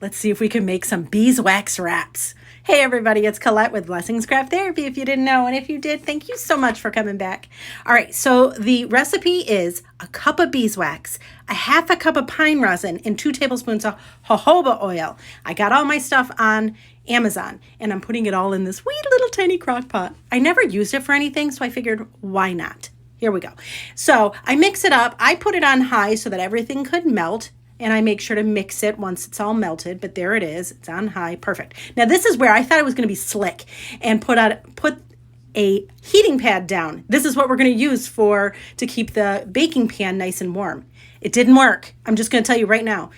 Let's see if we can make some beeswax wraps. Hey everybody, it's Colette with Blessings Craft Therapy if you didn't know, and if you did, thank you so much for coming back. All right, so the recipe is a cup of beeswax, a half a cup of pine resin, and 2 tablespoons of jojoba oil. I got all my stuff on Amazon, and I'm putting it all in this wee little tiny crock pot. I never used it for anything, so I figured, why not? Here we go. So I mix it up. I put it on high so that everything could melt. And I make sure to mix it once it's all melted, but there it is. It's on high. Perfect. Now this is where I thought it was going to be slick and put a heating pad down. This is what we're going to use to keep the baking pan nice and warm. It didn't work. I'm just going to tell you right now.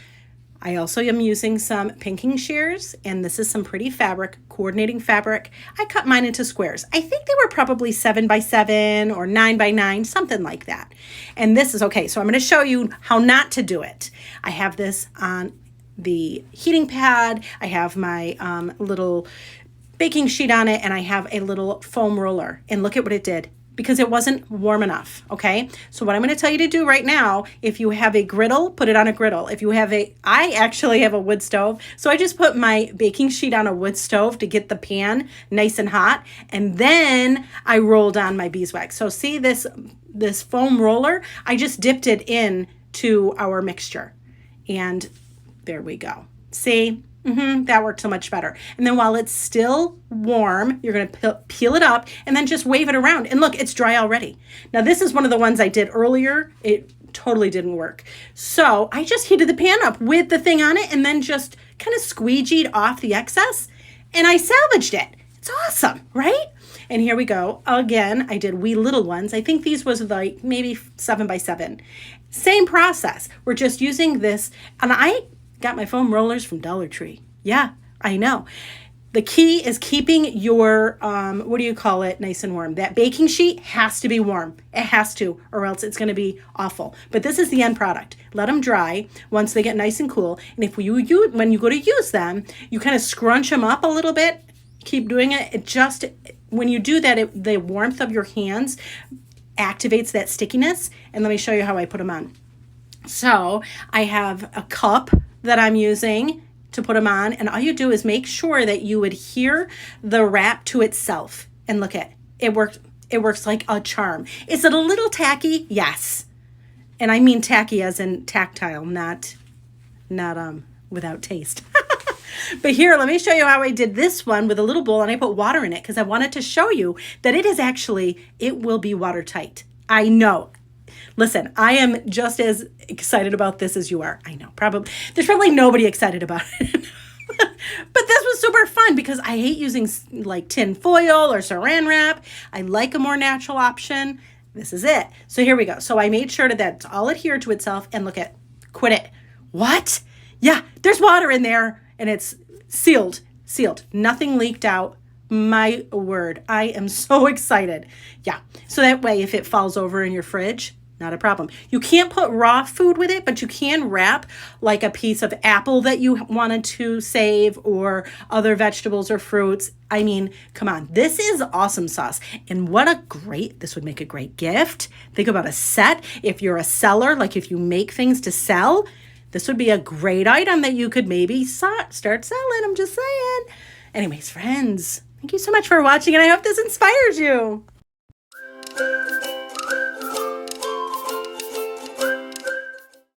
I also am using some pinking shears, and this is some pretty fabric, coordinating fabric. I cut mine into squares. I think they were probably 7 by 7 or 9 by 9, something like that. And this is okay. So I'm going to show you how not to do it. I have this on the heating pad. I have my little baking sheet on it, and I have a little foam roller. And look at what it did, because it wasn't warm enough, okay? So what I'm gonna tell you to do right now, if you have a griddle, put it on a griddle. If you have I actually have a wood stove, so I just put my baking sheet on a wood stove to get the pan nice and hot, and then I rolled on my beeswax. So see this foam roller? I just dipped it in to our mixture, and there we go. See? That worked so much better. And then while it's still warm, you're going to peel it up and then just wave it around. And look, it's dry already. Now, this is one of the ones I did earlier. It totally didn't work. So I just heated the pan up with the thing on it and then just kind of squeegeed off the excess. And I salvaged it. It's awesome, right? And here we go. Again, I did wee little ones. I think these was like maybe 7 by 7. Same process. We're just using this. And I got my foam rollers from Dollar Tree. Yeah, I know. The key is keeping your, nice and warm. That baking sheet has to be warm. It has to, or else it's going to be awful. But this is the end product. Let them dry once they get nice and cool. And when you go to use them, you kind of scrunch them up a little bit. Keep doing it. When you do that, the warmth of your hands activates that stickiness. And let me show you how I put them on. So I have a cup that I'm using to put them on, and all you do is make sure that you adhere the wrap to itself. And look at it works like a charm. Is it a little tacky? Yes. And I mean tacky as in tactile, not without taste. But here, let me show you how I did this one with a little bowl, and I put water in it because I wanted to show you that it will be watertight. I know. Listen, I am just as excited about this as you are. I know, there's probably nobody excited about it. But this was super fun because I hate using like tin foil or saran wrap. I like a more natural option. This is it. So here we go. So I made sure that's all adhered to itself, and look at, quit it. What? Yeah, there's water in there, and it's sealed. Nothing leaked out. My word, I am so excited. Yeah, so that way if it falls over in your fridge, not a problem. You can't put raw food with it, but you can wrap like a piece of apple that you wanted to save, or other vegetables or fruits. I mean, come on, this is awesome sauce. And this would make a great gift. Think about a set. If you're a seller, like if you make things to sell, this would be a great item that you could maybe start selling. I'm just saying. Anyways, friends, thank you so much for watching, and I hope this inspires you.